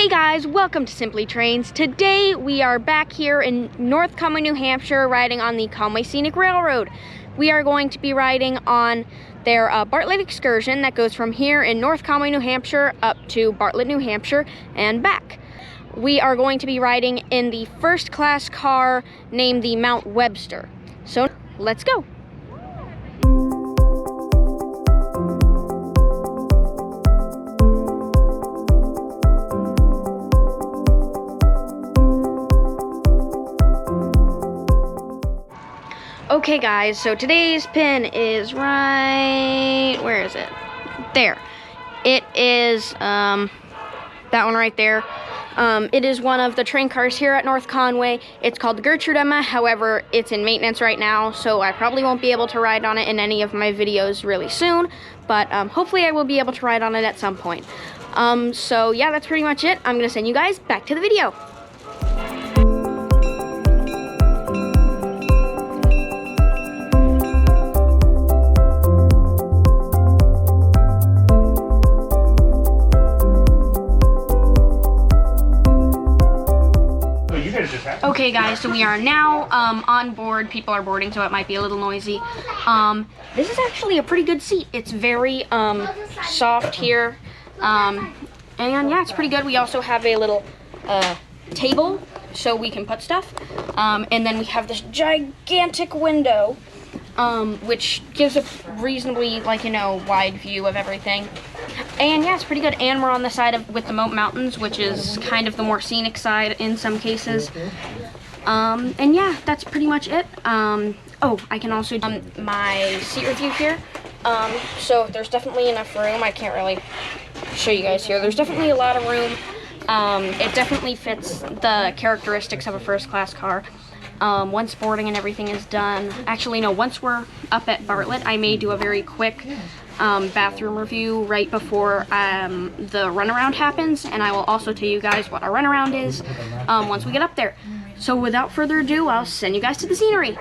Hey guys, welcome to Simply Trains. Today we are back here in North Conway, New Hampshire, riding on the Conway Scenic Railroad. We are going to be riding on their Bartlett excursion that goes from here in North Conway, New Hampshire up to Bartlett, New Hampshire and back. We are going to be riding in the first class car named the Mount Webster. So let's go. Okay guys, so today's pin is right, where is it? There. It is that one right there. It is one of the train cars here at North Conway. It's called the Gertrude Emma. However, it's in maintenance right now, so I probably won't be able to ride on it in any of my videos really soon, but hopefully I will be able to ride on it at some point. So yeah, that's pretty much it. I'm gonna send you guys back to the video. Okay guys, so we are now on board. People are boarding, so it might be a little noisy. This is actually a pretty good seat. It's very soft here, and yeah, it's pretty good. We also have a little table so we can put stuff, and then we have this gigantic window, which gives a reasonably, wide view of everything. And yeah, it's pretty good. And we're on the side with the mountains, which is kind of the more scenic side in some cases. And yeah, that's pretty much it. Oh, I can also do my seat review here. So there's definitely enough room. I can't really show you guys here. There's definitely a lot of room. It definitely fits the characteristics of a first class car. Once boarding and everything is done, actually no, once we're up at Bartlett, I may do a very quick bathroom review right before the runaround happens, and I will also tell you guys what our runaround is once we get up there. So without further ado, I'll send you guys to the scenery.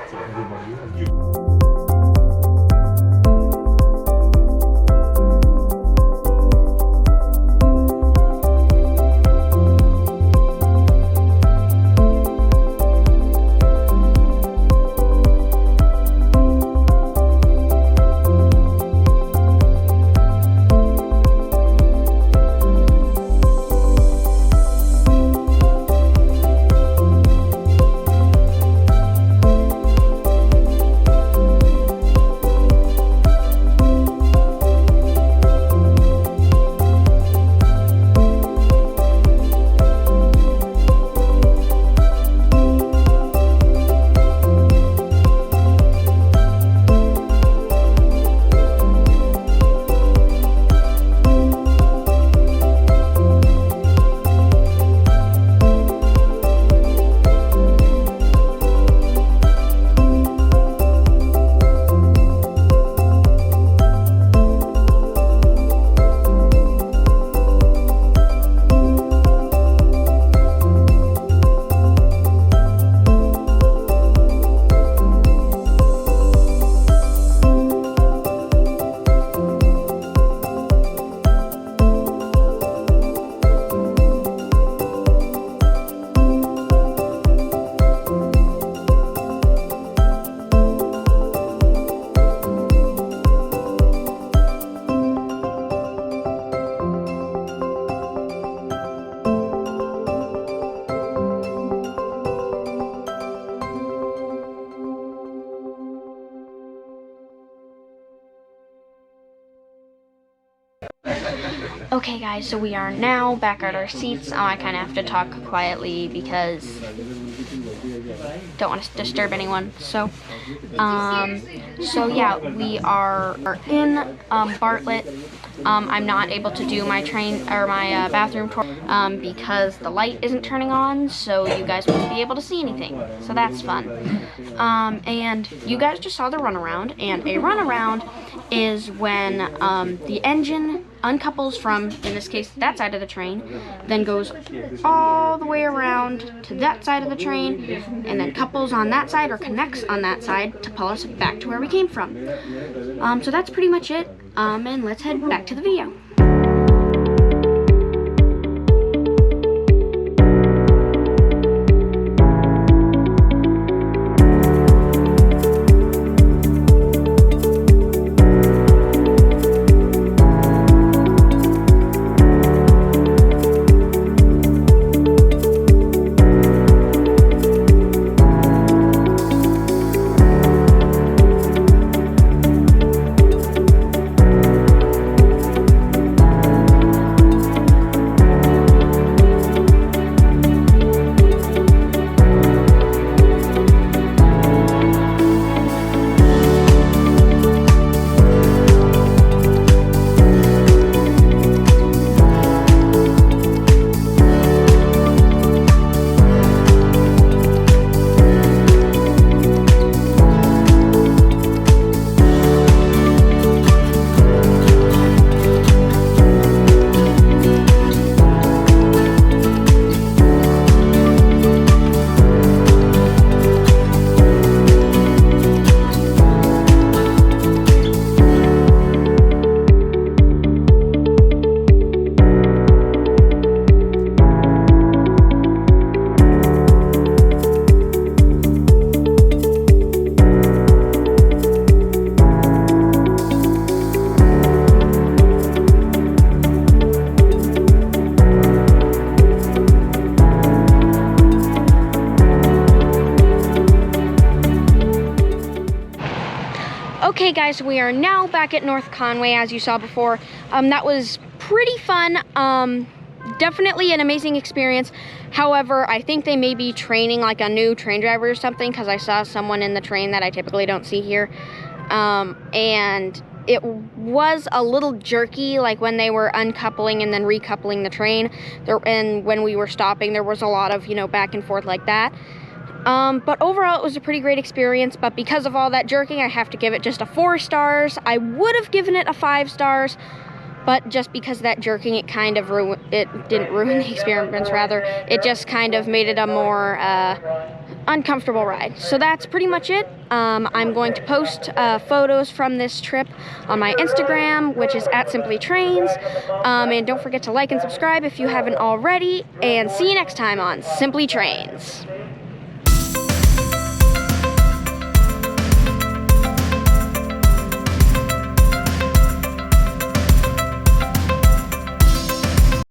Okay guys, so we are now back at our seats. I kind of have to talk quietly because don't want to disturb anyone. So yeah, we are in Bartlett. I'm not able to do my bathroom tour because the light isn't turning on, so you guys won't be able to see anything. So that's fun. And you guys just saw the runaround, and a runaround is when the engine uncouples from, in this case, that side of the train, then goes all the way around to that side of the train, and then couples on that side or connects on that side to pull us back to where we came from. So that's pretty much it, and let's head back to the video. Okay guys, we are now back at North Conway, as you saw before. That was pretty fun. Definitely an amazing experience. However, I think they may be training like a new train driver or something, because I saw someone in the train that I typically don't see here. And it was a little jerky, like when they were uncoupling and then recoupling the train. And when we were stopping, there was a lot of, back and forth like that. But overall, it was a pretty great experience. But because of all that jerking, I have to give it just a 4 stars. I would have given it a 5 stars. But just because of that jerking, it kind of didn't ruin the experience, rather. It just kind of made it a more uncomfortable ride. So that's pretty much it. I'm going to post photos from this trip on my Instagram, which is @simplytrains. And don't forget to like and subscribe if you haven't already. And see you next time on Simply Trains.